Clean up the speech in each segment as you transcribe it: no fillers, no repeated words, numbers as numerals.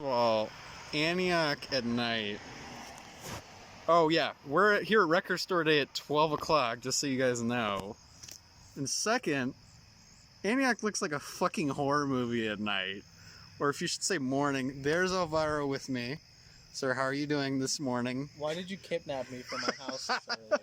Well, Antioch at night. Oh yeah, we're here at Record Store Day at 12 o'clock, just so you guys know. And second, Antioch looks like a fucking horror movie at night. Or if you should say morning. There's Alvaro with me. Sir, how are you doing this morning? Why did you kidnap me from my house this early?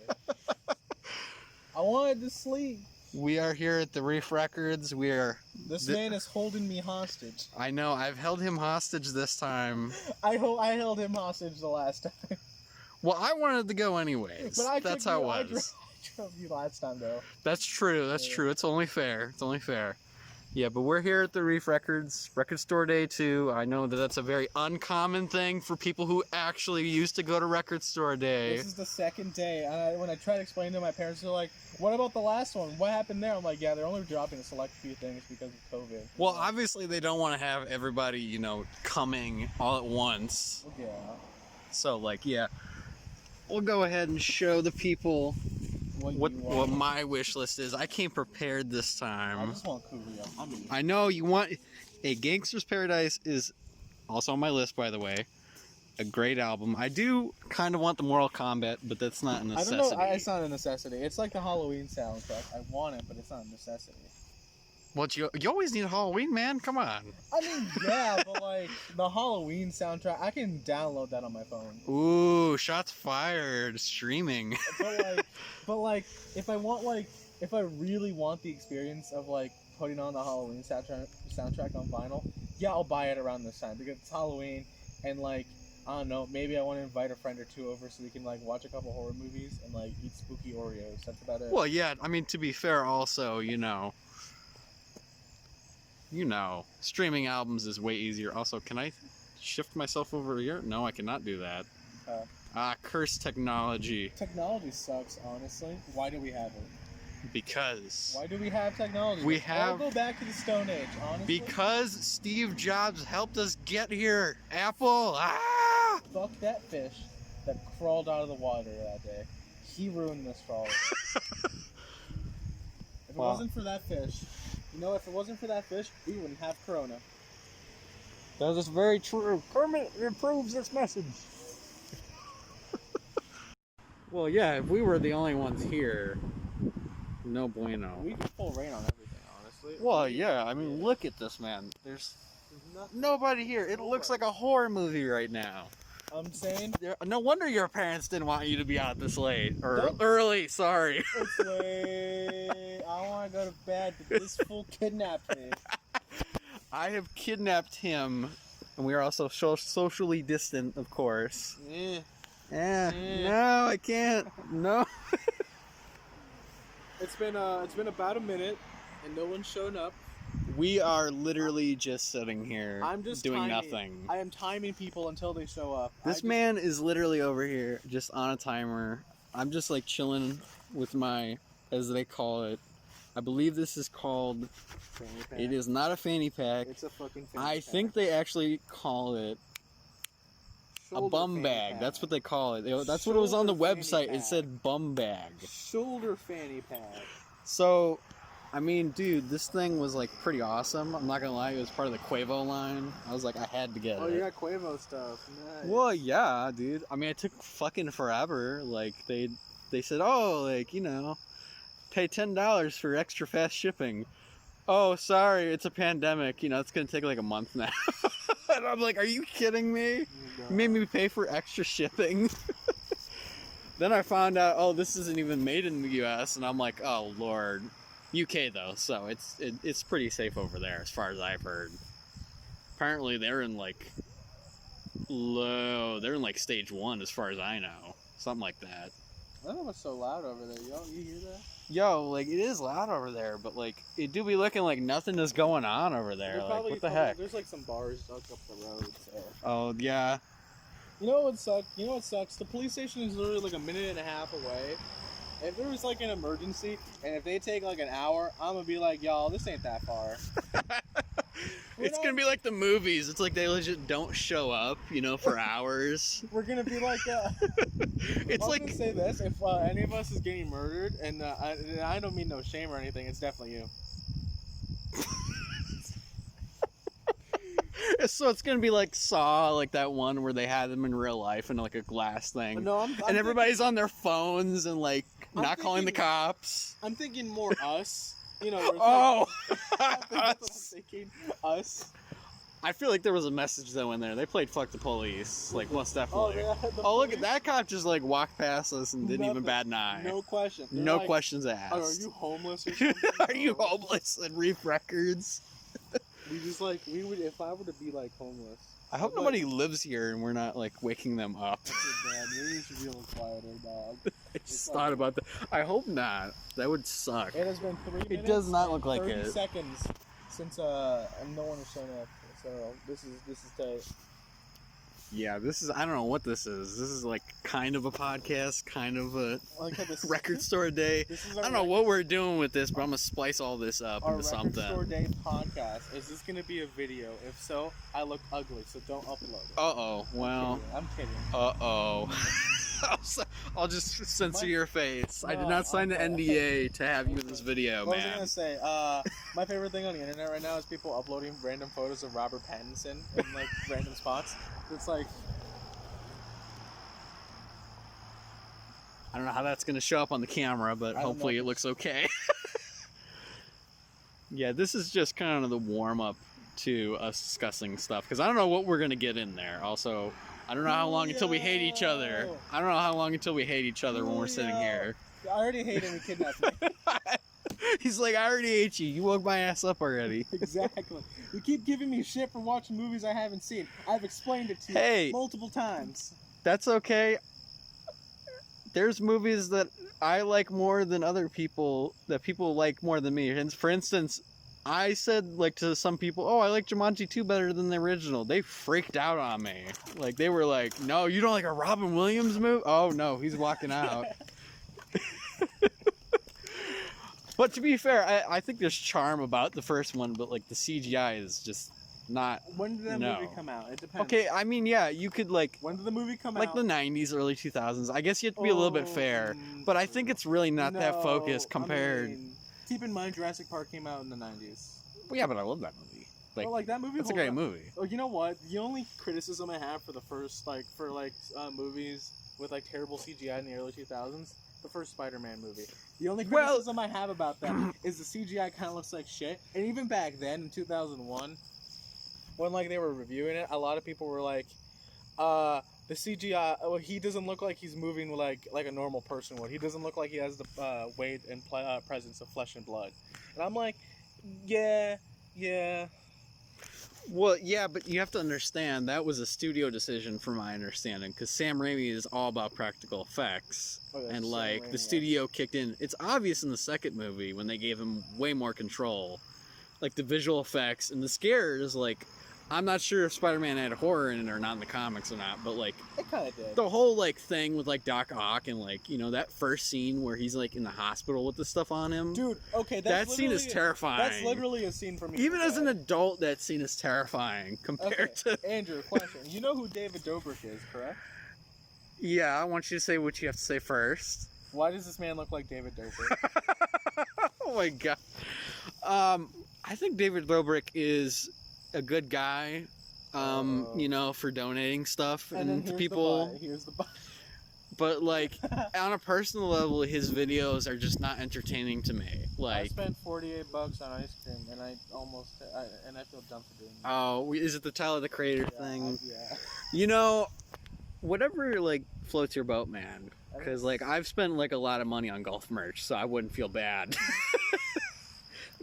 I wanted to sleep. We are here at the Reef Records. This man is holding me hostage. I know, I've held him hostage this time. I held him hostage the last time. Well, I wanted to go anyways. But That's how it was. I drove you last time, though. That's true. That's true. It's only fair. It's only fair. Yeah, but we're here at the Reef Records, Record Store Day 2. I know that that's a very uncommon thing for people who actually used to go to Record Store Day. This is the second day, and when I try to explain to my parents, they're like, what about the last one? What happened there? I'm like, yeah, they're only dropping a select few things because of COVID. Well, obviously they don't want to have everybody, you know, coming all at once. Yeah. So, like, yeah. We'll go ahead and show the people what my wish list is. I came prepared this time. I just want Coolio. I know you want... A Gangster's Paradise is also on my list, by the way. A great album. I do kind of want the Mortal Kombat, but that's not a necessity. I don't know. It's not a necessity. It's like the Halloween soundtrack. I want it, but it's not a necessity. Well, you always need Halloween, man. Come on. I mean, yeah, but like the Halloween soundtrack, I can download that on my phone. Ooh, shots fired. Streaming. But if I really want the experience of like putting on the Halloween soundtrack on vinyl, yeah, I'll buy it around this time because it's Halloween, and like I don't know, maybe I want to invite a friend or two over so we can like watch a couple horror movies and like eat spooky Oreos. That's about it. Well, yeah. I mean, to be fair, also, streaming albums is way easier. Also, can I shift myself over here? No, I cannot do that. Cursed technology. Technology sucks, honestly. Why do we have it? Because. Why do we have technology? I'll go back to the Stone Age, honestly. Because Steve Jobs helped us get here. Apple. Ah! Fuck that fish that crawled out of the water that day. He ruined this for all of us. If it wasn't for that fish, if it wasn't for that fish, we wouldn't have Corona. That is very true. Kermit improves this message. Well, yeah, if we were the only ones here, no bueno. We could pull rain on everything, honestly. Well, yeah, I mean, look at this, man. There's nobody here. It looks like a horror movie right now. I'm saying... No wonder your parents didn't want you to be out this late. Or early, sorry. It's late. I want to go to bed, but this fool kidnapped me. I have kidnapped him, and we are also socially distant, of course. No, I can't. No. It's been about a minute, and no one's shown up. We are literally just sitting here doing nothing. I am timing people until they show up. This man is literally over here just on a timer. I'm just like chilling with my, as they call it. I believe this is called, fanny pack. It is not a fanny pack. It's a fucking fanny I pack. think they actually call it Shoulder a bum bag. Pack. That's what they call it. That's what it was on the website. It said bum bag. Shoulder fanny pack. So, I mean, dude, this thing was like pretty awesome. I'm not gonna lie, it was part of the Quavo line. I was like, I had to get it. Oh, you got Quavo stuff. Nice. Well, yeah, dude. I mean, it took fucking forever. Like, they said, oh, like, pay $10 for extra fast shipping. Oh, sorry, it's a pandemic. It's gonna take like a month now. And I'm like, are you kidding me? You made me pay for extra shipping. Then I found out, oh, this isn't even made in the U.S. And I'm like, oh, Lord. UK, though, so it's pretty safe over there, as far as I've heard. Apparently, they're in, like, stage 1, as far as I know. Something like that. I don't know what's so loud over there, yo. You hear that? Yo, like, it is loud over there, but, like, it do be looking like nothing is going on over there. Like, what the heck? There's, like, some bars up the road, so... Oh, yeah. You know what sucks? The police station is literally, like, a minute and a half away. If there was, like, an emergency, and if they take, like, an hour, I'm gonna be like, y'all, this ain't that far. It's gonna be like the movies. It's like they legit don't show up, for hours. We're gonna be like, it's I was like... gonna say this, if any of us is getting murdered, and I don't mean no shame or anything, it's definitely you. So it's gonna be like Saw, like that one where they had them in real life in like a glass thing. No, I'm and everybody's on their phones and like I'm not calling the thinking- cops. I'm thinking more Us. You know. Where it's Oh, Like, that's what I'm thinking. Us. I feel like there was a message though in there. They played "fuck the police," like most definitely. yeah, Oh, look at that cop just like walked past us and didn't even Nothing. bat an eye. No question. They're No like, questions asked. "Oh, are you homeless or something? Are you homeless and reef records? We just like we would if I were to be like homeless. I hope I'd, nobody lives here and we're not like waking them up. Like, man, maybe you should be a little quieter, dog. I just thought about that. I hope not. That would suck. It has been 3 minutes. It does not look and like 30 it. seconds since no one has shown up. So this is tight. Yeah, this is. I don't know what this is. This is like kind of a podcast, kind of a I like how this record store day. This is I don't know what we're doing with this, but I'm gonna splice all this up our into record something. store day podcast. Is this gonna be a video? If so, I look ugly, so don't upload it. Uh-oh. Well. I'm kidding. Uh-oh. I'll just censor your face. I did No, not sign the okay. NDA to have you in this video, What was I man. gonna say? My favorite thing on the internet right now is people uploading random photos of Robert Pattinson in like random spots. It's like, I don't know how that's going to show up on the camera, but I don't hopefully know. it looks okay. Yeah, this is just kind of the warm-up to us discussing stuff, because I don't know what we're going to get in there. Also, I don't know how long until we hate each other. Julio! I don't know how long until we hate each other when we're sitting Julio! here. I already hate him. He kidnapped me. He's like, I already hate you. You woke my ass up already. Exactly. You keep giving me shit for watching movies I haven't seen. I've explained it to you Hey. multiple times. That's okay. There's movies that I like more than other people, that people like more than me. And for instance, I said like to some people, oh, I like Jumanji 2 better than the original. They freaked out on me. Like they were like, no, you don't like a Robin Williams movie? Oh no, he's walking out. But to be fair, I think there's charm about the first one, but like the CGI is just not. When did that No. movie come out? It depends. Okay, I mean, yeah, you could like When did the movie come like out? the 90s, early 2000s. I guess you have to be a little bit fair, but I think it's really not that focused compared. I mean, keep in mind, Jurassic Park came out in the 90s. Well, yeah, but I love that movie. Like, Well, like that movie. that's a holds great up. movie. Oh, you know what? The only criticism I have for the first, movies with like terrible CGI in the early 2000s, the first Spider-Man movie. The only Well- criticism I have about that is the CGI kind of looks like shit. And even back then, in 2001, when like they were reviewing it, a lot of people were like, the CGI. Well, he doesn't look like he's moving like a normal person would. He doesn't look like he has the weight and presence of flesh and blood. And I'm like, yeah. Well, yeah, but you have to understand that was a studio decision, from my understanding, because Sam Raimi is all about practical effects, Oh, that's and Sam like Raimi, the yes. studio kicked in. It's obvious in the second movie when they gave him way more control, like the visual effects and the scares. Like, I'm not sure if Spider-Man had horror in it or not in the comics or not, but like It kind of did. the whole like thing with like Doc Ock and like, you know, that first scene where he's like in the hospital with the stuff on him. Dude, okay, that scene is terrifying. That's literally a scene for me. Even to as an forget. adult, that scene is terrifying compared to. Andrew, question. You know who David Dobrik is, correct? Yeah, I want you to say what you have to say first. Why does this man look like David Dobrik? Oh my god. I think David Dobrik is a good guy. You know, for donating stuff And then and here's to people. Here's the buy. But like on a personal level, his videos are just not entertaining to me. I Like, spent $48 on ice cream, and I feel dumb for doing that. oh, is it the Tyler the Creator Yeah, thing? yeah. You know, whatever like floats your boat, man. Because like I've spent like a lot of money on golf merch, so I wouldn't feel bad.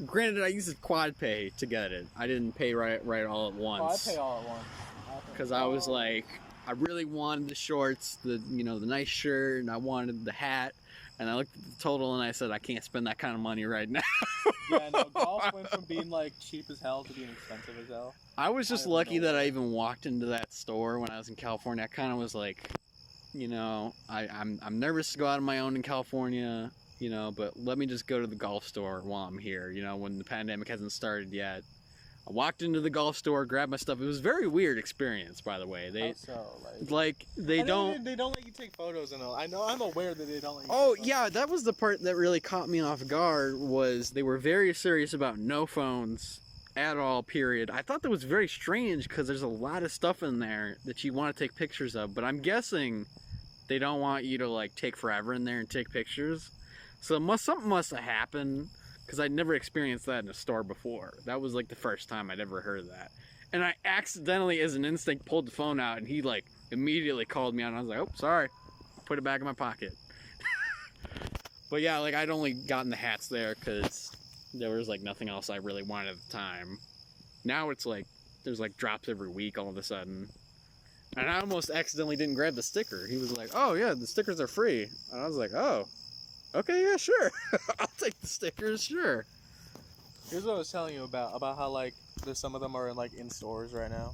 Granted, I used quad pay to get it. I didn't pay right all at Oh, I once. pay all at once. Because I was like, I really wanted the shorts, the nice shirt, and I wanted the hat. And I looked at the total and I said, I can't spend that kind of money right now. Yeah, no, golf went from being like cheap as hell to being expensive as hell. I was just I have lucky no that I idea. even walked into that store when I was in California. I kind of was like, you know, I'm nervous to go out on my own in California, you know, but let me just go to the golf store while I'm here, you know, when the pandemic hasn't started yet. I walked into the golf store, grabbed my stuff. It was a very weird experience, by the way. They How so? they And don't. They don't let you take photos and all. I'm aware that they don't let you. Oh take photos. yeah, that was the part that really caught me off guard. Was they were very serious about no phones, at all, period. I thought that was very strange because there's a lot of stuff in there that you want to take pictures of, but I'm guessing they don't want you to like take forever in there and take pictures. So something must have happened because I'd never experienced that in a store before. That was like the first time I'd ever heard of that. And I accidentally, as an instinct, pulled the phone out, and he like immediately called me out, and I was like, oh, sorry. Put it back in my pocket. But yeah, like I'd only gotten the hats there because there was like nothing else I really wanted at the time. Now it's like there's like drops every week all of a sudden. And I almost accidentally didn't grab the sticker. He was like, oh yeah, the stickers are free. And I was like, oh, okay, yeah, sure. I'll take the stickers, sure. Here's what I was telling you about how like there's some of them are in stores right now.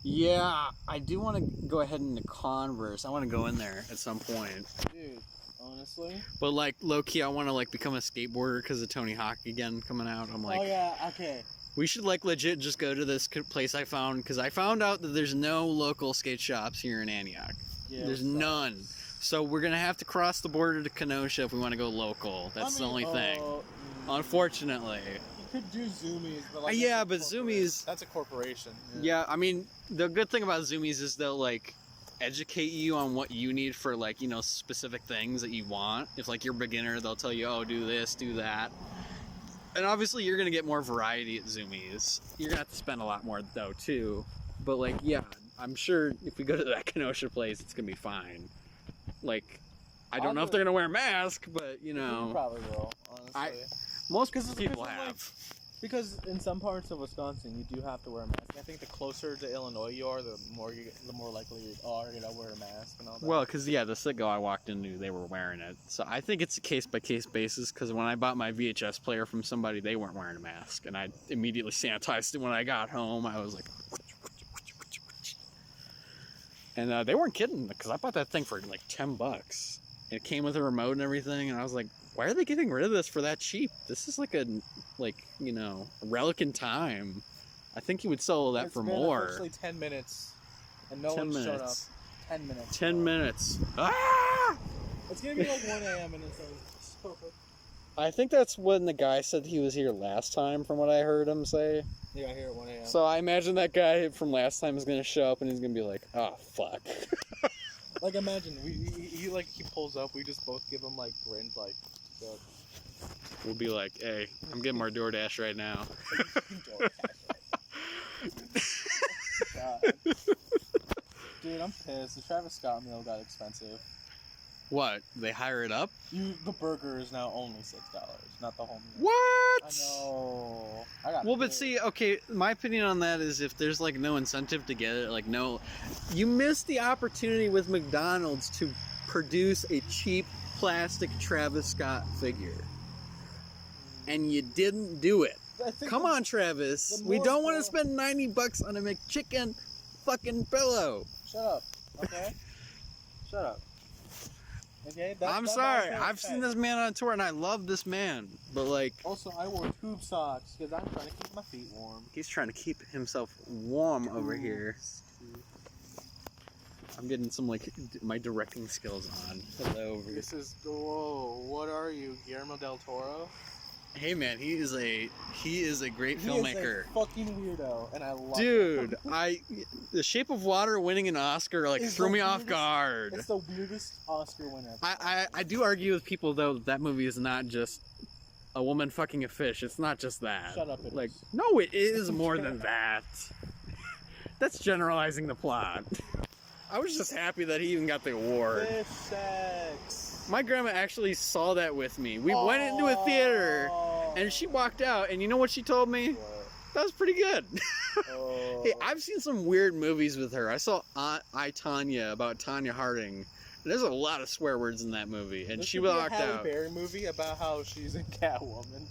Yeah, I do want to go ahead into Converse. I want to go in there at some point. Dude, honestly. But like low key, I want to like become a skateboarder because of Tony Hawk again coming out. I'm like, oh yeah, okay. We should like legit just go to this place I found because I found out that there's no local skate shops here in Antioch. Yeah, there's none. So we're gonna have to cross the border to Kenosha if we want to go local. That's the only thing. Unfortunately. You could do Zoomies, but like yeah, but Zoomies. That's a corporation. Yeah, I mean the good thing about Zoomies is they'll like educate you on what you need for like specific things that you want. If like you're a beginner, they'll tell you, oh, do this, do that. And obviously you're gonna get more variety at Zoomies. You're gonna have to spend a lot more though too. But like yeah, I'm sure if we go to that Kenosha place, it's gonna be fine. Like, I don't know if they're gonna wear a mask, but You probably will, honestly. Most people have. Because in some parts of Wisconsin, you do have to wear a mask. I think the closer to Illinois you are, the more likely you are to wear a mask and all that. Well, because yeah, the Citgo I walked into, they were wearing it. So I think it's a case-by-case basis, because when I bought my VHS player from somebody, they weren't wearing a mask. And I immediately sanitized it when I got home. I was like... And they weren't kidding, because I bought that thing for like $10. It came with a remote and everything, and I was like, why are they getting rid of this for that cheap? This is like a relic in time. I think you would sell that for more. It's been 10 minutes, and no one's shown up. 10 minutes. 10 minutes. Ah! It's gonna be like 1 a.m. and it's so... I think that's when the guy said he was here last time, from what I heard him say. Yeah, I hear at 1 a.m. So I imagine that guy from last time is gonna show up and he's gonna be like, oh fuck. Like imagine he pulls up, we just both give him like grins like. We'll be like, hey, I'm getting more DoorDash right now. God. Dude, I'm pissed. The Travis Scott meal got expensive. What? They hire it up? The burger is now only $6, not the whole meal. What? I know. Well, but see, okay, my opinion on that is if there's like no incentive to get it, like no, you missed the opportunity with McDonald's to produce a cheap plastic Travis Scott figure. And you didn't do it. Come on, Travis. We don't want to spend $90 on a McChicken fucking pillow. Shut up, okay? Shut up. Okay, I'm sorry. I've seen this man on tour and I love this man. But like... Also, I wore tube socks because I'm trying to keep my feet warm. He's trying to keep himself warm over here. I'm getting some like my directing skills on. Hello. This is... Whoa, what are you, Guillermo del Toro? Hey man, he is a great filmmaker. He is a fucking weirdo, and I love Dude, The Shape of Water winning an Oscar like threw me off guard. It's the weirdest Oscar winner. I do argue with people though that movie is not just a woman fucking a fish. It's not just that. Shut up, it like is. No, it is more than that. That's generalizing the plot. I was just happy that he even got the award. Fish sex. My grandma actually saw that with me. We went into a theater, and she walked out, and you know what she told me? What? That was pretty good. Hey, I've seen some weird movies with her. I saw I, Tonya, about Tanya Harding. And there's a lot of swear words in that movie, and she walked out. Halle Berry movie about how she's a Catwoman.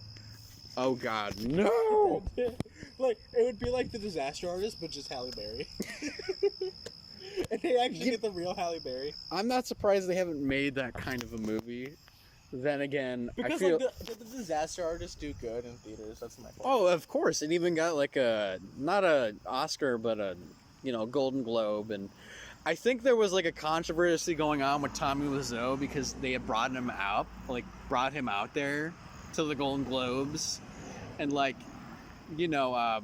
Oh God, no! Like it would be like The Disaster Artist, but just Halle Berry. And they actually get the real Halle Berry. I'm not surprised they haven't made that kind of a movie. Then again, because I feel... like, did the Disaster Artist do good in theaters? That's my point. Oh, of course. It even got like not a Oscar, but a, Golden Globe. And I think there was like a controversy going on with Tommy Wiseau because they had brought him out there to the Golden Globes. And like, you know,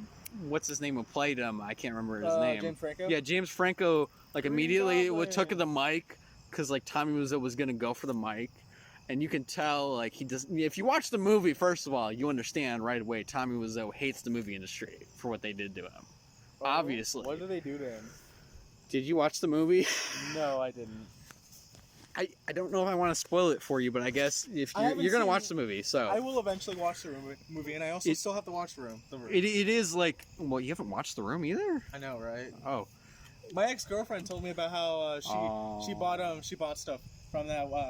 what's his name who played him? I can't remember his name. James Franco? Yeah, James Franco, like, Green immediately Goblin. took the mic, because, like, Tommy Wiseau was going to go for the mic. And you can tell, like, he doesn't... If you watch the movie, first of all, you understand right away Tommy Wiseau hates the movie industry for what they did to him. Oh, Obviously. What did they do to him? Did you watch the movie? No, I didn't. I don't know if I want to spoil it for you, but I guess if you're going to watch the movie, so... I will eventually watch the movie, and I also still have to watch The Room. It is, like... Well, you haven't watched The Room either? I know, right? Oh. My ex-girlfriend told me about how she bought stuff from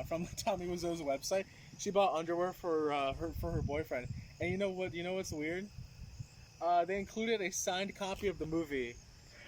from Tommy Wiseau's website. She bought underwear for her boyfriend, and you know what's weird? They included a signed copy of the movie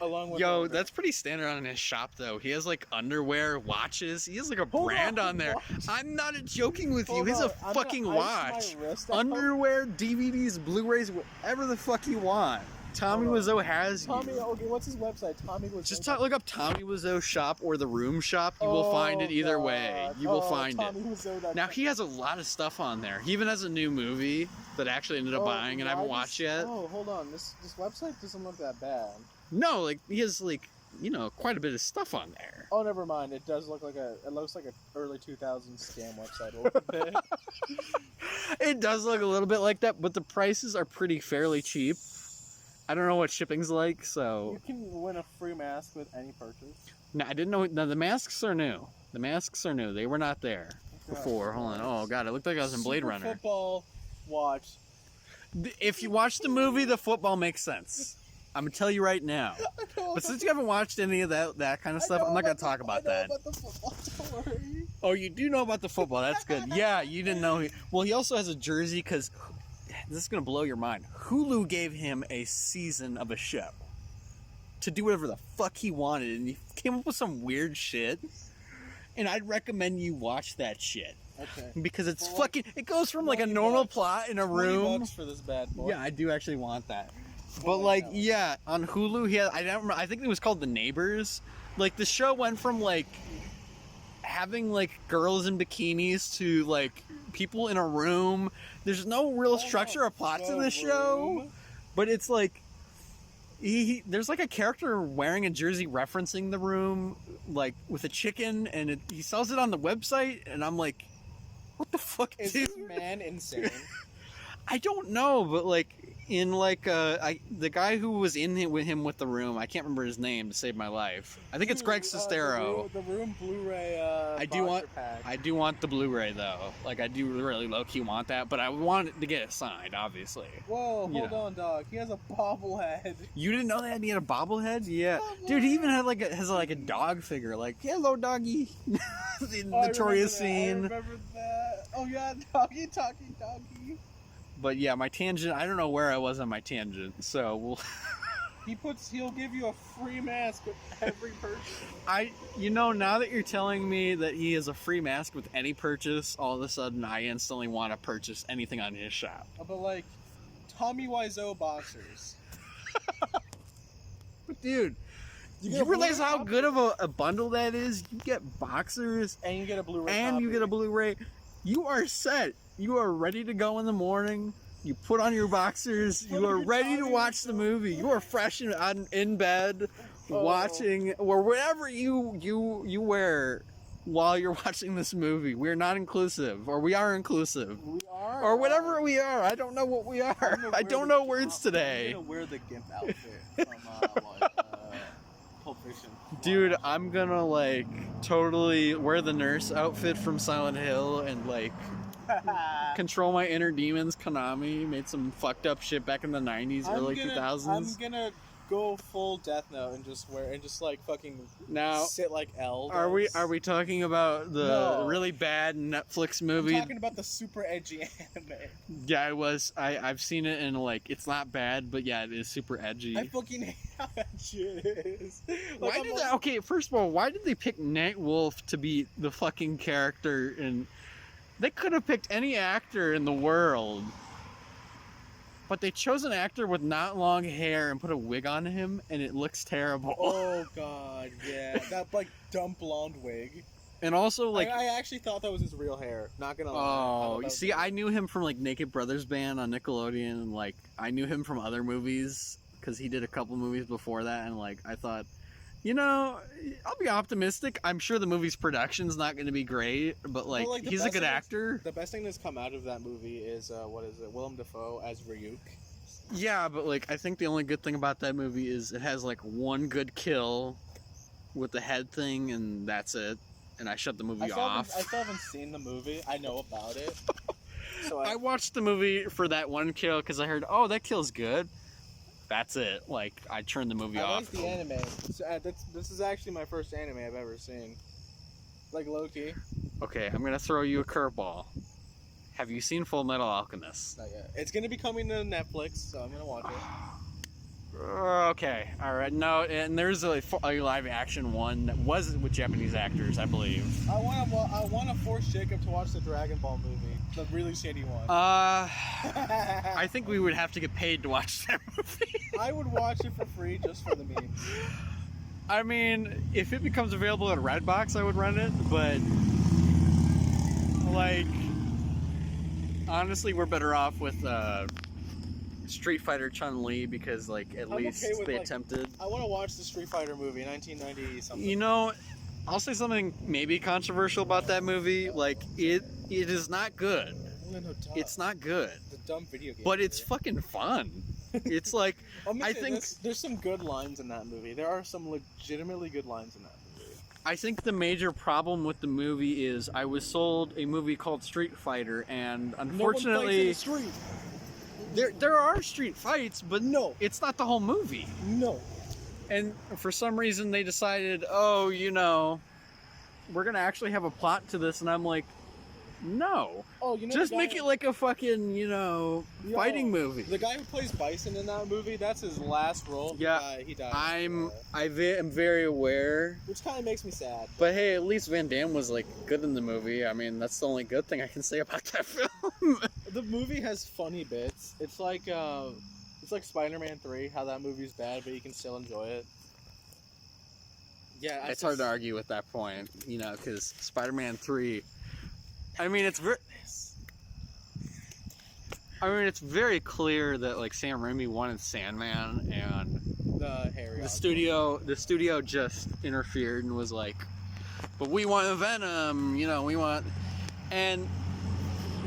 along with. Yo, that's pretty standard on his shop though. He has like underwear, watches. He has like a brand on there. What? I'm not joking with you. Hold He's on, a fucking I'm gonna ice watch. my wrist out. Underwear, DVDs, Blu-rays, whatever the fuck you want. Tommy Wiseau has Tommy, you. okay, what's his website? Tommy Wiseau. Just look up Tommy Wiseau shop or the Room shop. You will find it either way. You will find it. Now he has a lot of stuff on there. He even has a new movie that I actually ended up buying and I haven't watched yet. Oh, hold on. This website doesn't look that bad. No, like he has like, you know, quite a bit of stuff on there. Oh, never mind. It does look like it looks like an early 2000s scam website a little bit. It does look a little bit like that, but the prices are fairly cheap. I don't know what shipping's like, so... You can win a free mask with any purchase. No, I didn't know... No, the masks are new. The masks are new. They were not there before. Hold on. Oh, God. It looked like I was in Blade Runner. Football watch. If you watch the movie, the football makes sense. I'm going to tell you right now. But since you haven't watched any of that kind of stuff, I'm not going to talk about that. About the football, don't worry. Oh, you do know about the football. That's good. Yeah, you didn't know. Well, he also has a jersey because... This is going to blow your mind. Hulu gave him a season of a show to do whatever the fuck he wanted, and he came up with some weird shit. And I'd recommend you watch that shit. Okay. Because it's fucking... It goes from like a normal plot in a room. $20 for this bad boy. Yeah, I do actually want that. But like, yeah, on Hulu, he had, I don't remember, I think it was called The Neighbors. Like, the show went from like having like girls in bikinis to like people in a room. There's no real structure or plot to the show, but it's like there's like a character wearing a jersey referencing The Room, like with a chicken, and he sells it on the website, and I'm like, what the fuck, Is dude? this man insane? I don't know, but like in like the guy who was in it with him with The Room, I can't remember his name to save my life. I think it's Greg Sestero. The Room Blu-ray. I do want the Blu-ray though. Like I do really low-key want that, but I want it to get it signed, obviously. Whoa, hold on, dog. He has a bobblehead. You didn't know that he had a bobblehead? Yeah, dude. He even had has a dog figure. Like, hello, doggy. The notorious scene. I remember that. Oh yeah, doggy, talking doggy. But yeah, my tangent, I don't know where I was on my tangent, so we'll... He'll give you a free mask with every purchase. Now that you're telling me that he has a free mask with any purchase, all of a sudden I instantly want to purchase anything on his shop. But like, Tommy Wiseau boxers. Dude, you realize how good of a bundle that is? You get boxers, and you get a Blu-ray and copy. You get a Blu-ray. You are set. You are ready to go in the morning. You put on your boxers. You are ready to watch the movie. You are fresh in bed, watching, or whatever you wear while you're watching this movie. We're not inclusive, or we are inclusive. We are. Or whatever we are. I don't know what we are. I don't know words today. I'm gonna wear the GIMP outfit from Pulp Fiction. Dude, I'm gonna like totally wear the nurse outfit from Silent Hill and like control my inner demons. Konami made some fucked up shit back in the 90s, early 2000s. I'm gonna go full Death Note and just like fucking sit like L. Are we talking about the really bad Netflix movie? I'm talking about the super edgy anime. Yeah, it was. I've seen it and like it's not bad, but yeah, it is super edgy. I fucking hate how that shit is. Like, okay, first of all, why did they pick Night Wolf to be the fucking character? And they could have picked any actor in the world. But they chose an actor with not long hair and put a wig on him, and it looks terrible. Oh god, yeah, that like dumb blonde wig. And also, like, I actually thought that was his real hair. Not gonna lie. I oh, thought you that see, was- I knew him from like Naked Brothers Band on Nickelodeon, and like I knew him from other movies because he did a couple movies before that, and like I thought, you know, I'll be optimistic. I'm sure the movie's production's not going to be great, but like, Well, like, the he's a best good thing is- actor. The best thing that's come out of that movie is what is it? Willem Dafoe as Ryuk. Yeah, but like I think the only good thing about that movie is it has like one good kill with the head thing, and that's it. And I shut the movie off. I still haven't seen the movie. I know about it. So I watched the movie for that one kill because I heard, oh, that kill's good. That's it. Like, I turned the movie I off. like the anime. This is actually my first anime I've ever seen. Like Loki. Okay, I'm gonna throw you a curveball. Have you seen Full Metal Alchemist? Not yet. It's gonna be coming to Netflix, so I'm gonna watch it. Okay, all right. No, and there's a live action one that was with Japanese actors, I believe. I wanna force Jacob to watch the Dragon Ball movie, the really shitty one. I think we would have to get paid to watch that movie. I would watch it for free just for the memes. I mean, if it becomes available at Redbox, I would rent it, but like, honestly, we're better off with Street Fighter Chun-Li because, like, at least okay with, they like, attempted. I want to watch the Street Fighter movie, 1990 something. You know, I'll say something maybe controversial about that movie. Like, it is not good. It's not good. The dumb video game. But it's fucking fun. It's like, I think there's some good lines in that movie. There are some legitimately good lines in that movie. I think the major problem with the movie is I was sold a movie called Street Fighter, and unfortunately, there are street fights, but no, it's not the whole movie. No. And for some reason, they decided, oh, you know, we're gonna actually have a plot to this, and I'm like, no. Oh, you know, just make it like a fucking, you know, fighting movie. The guy who plays Bison in that movie, that's his last role. Yeah, he died. I am very aware. Which kind of makes me sad. But hey, at least Van Damme was like good in the movie. I mean, that's the only good thing I can say about that film. The movie has funny bits. It's like Spider-Man 3, how that movie's bad, but you can still enjoy it. Yeah, it's hard to argue with that point, you know, because Spider-Man 3. I mean, it's very clear that like Sam Raimi wanted Sandman, and the studio just interfered and was like, but we want Venom, you know, we want, and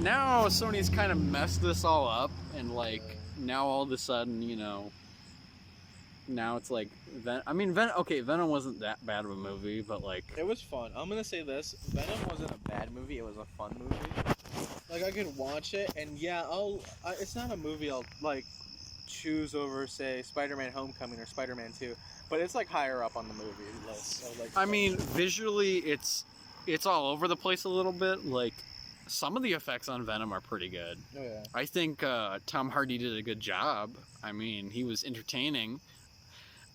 now Sony's kind of messed this all up, and like now all of a sudden, you know, now it's like Venom wasn't that bad of a movie, but like it was fun. I'm gonna say this: Venom wasn't a bad movie. It was a fun movie. Like I could watch it, and yeah, it's not a movie I'll like choose over, say, Spider-Man: Homecoming or Spider-Man 2, but it's like higher up on the movie list. So, like, I mean, visually, it's all over the place a little bit. Like some of the effects on Venom are pretty good. Oh yeah. I think Tom Hardy did a good job. I mean, he was entertaining.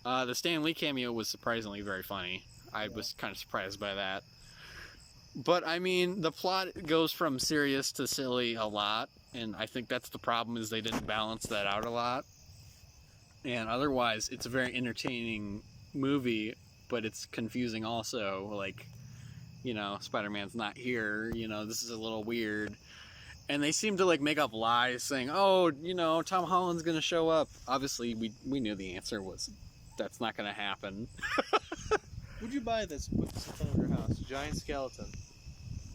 The Stan Lee cameo was surprisingly very funny. I was kind of surprised by that. But, I mean, the plot goes from serious to silly a lot, and I think that's the problem, is they didn't balance that out a lot. And otherwise, it's a very entertaining movie, but it's confusing also. Like, you know, Spider-Man's not here, you know, this is a little weird. And they seem to, like, make up lies saying, oh, you know, Tom Holland's gonna show up. Obviously, we knew the answer was that's not gonna happen. Would you buy this? Put this in front of your house. Giant skeleton.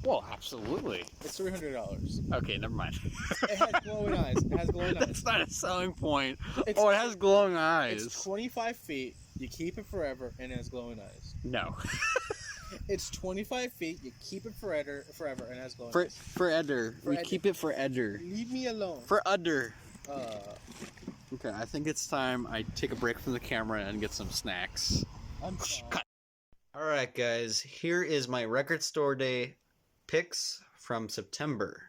Well, absolutely. It's $300. Okay, never mind. It has glowing eyes. It has glowing eyes. That's not a selling point. It has glowing eyes. It's 25 feet. You keep it forever, and it has glowing eyes. No. It's 25 feet. You keep it forever, and it has glowing eyes. Forever. We keep it forever. Leave me alone. Forever. Okay, I think it's time I take a break from the camera and get some snacks. I'm fine. Alright guys, here is my record store day picks from September.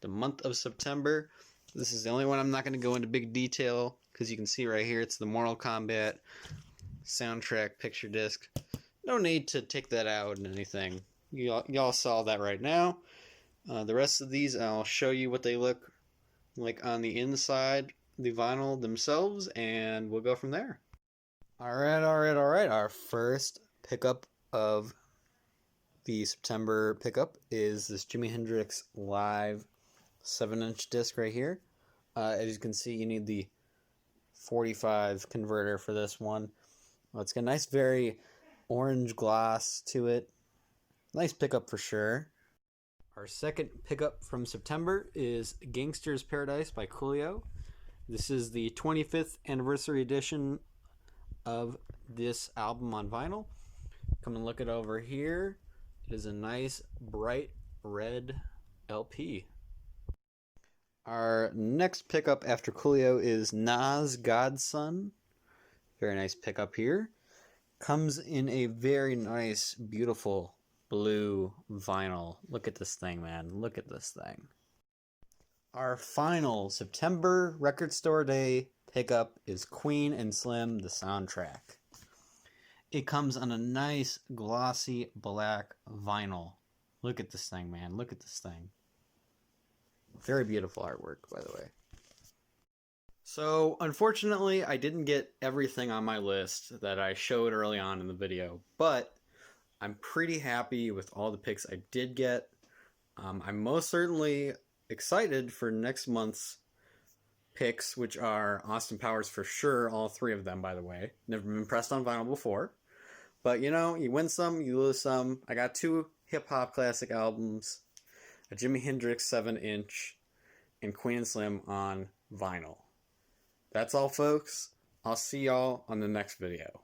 The month of September. This is the only one I'm not going to go into big detail, because you can see right here it's the Mortal Kombat soundtrack picture disc. No need to take that out and anything. Y'all saw that right now. The rest of these I'll show you what they look like on the inside, the vinyl themselves, and we'll go from there. Alright. Our first pickup of The September pickup is this Jimi Hendrix Live 7-inch disc right here. As you can see, you need the 45 converter for this one. Well, it's got a nice, very orange gloss to it. Nice pickup for sure. Our second pickup from September is Gangster's Paradise by Coolio. This is the 25th anniversary edition of this album on vinyl. Come and look it over here. It is a nice bright red LP. Our next pickup after Coolio is Nas Godson. Very nice pickup here. Comes in a very nice, beautiful blue vinyl. Look at this thing, man. Look at this thing. Our final September Record Store Day pickup is Queen and Slim, the soundtrack. It comes on a nice, glossy black vinyl. Look at this thing, man. Look at this thing. Very beautiful artwork, by the way. So, unfortunately, I didn't get everything on my list that I showed early on in the video, but I'm pretty happy with all the picks I did get. I'm most certainly excited for next month's picks, which are Austin Powers for sure, all three of them, by the way. Never been pressed on vinyl before. But, you know, you win some, you lose some. I got 2 hip-hop classic albums, a Jimi Hendrix 7-inch, and Queen and Slim on vinyl. That's all, folks. I'll see y'all on the next video.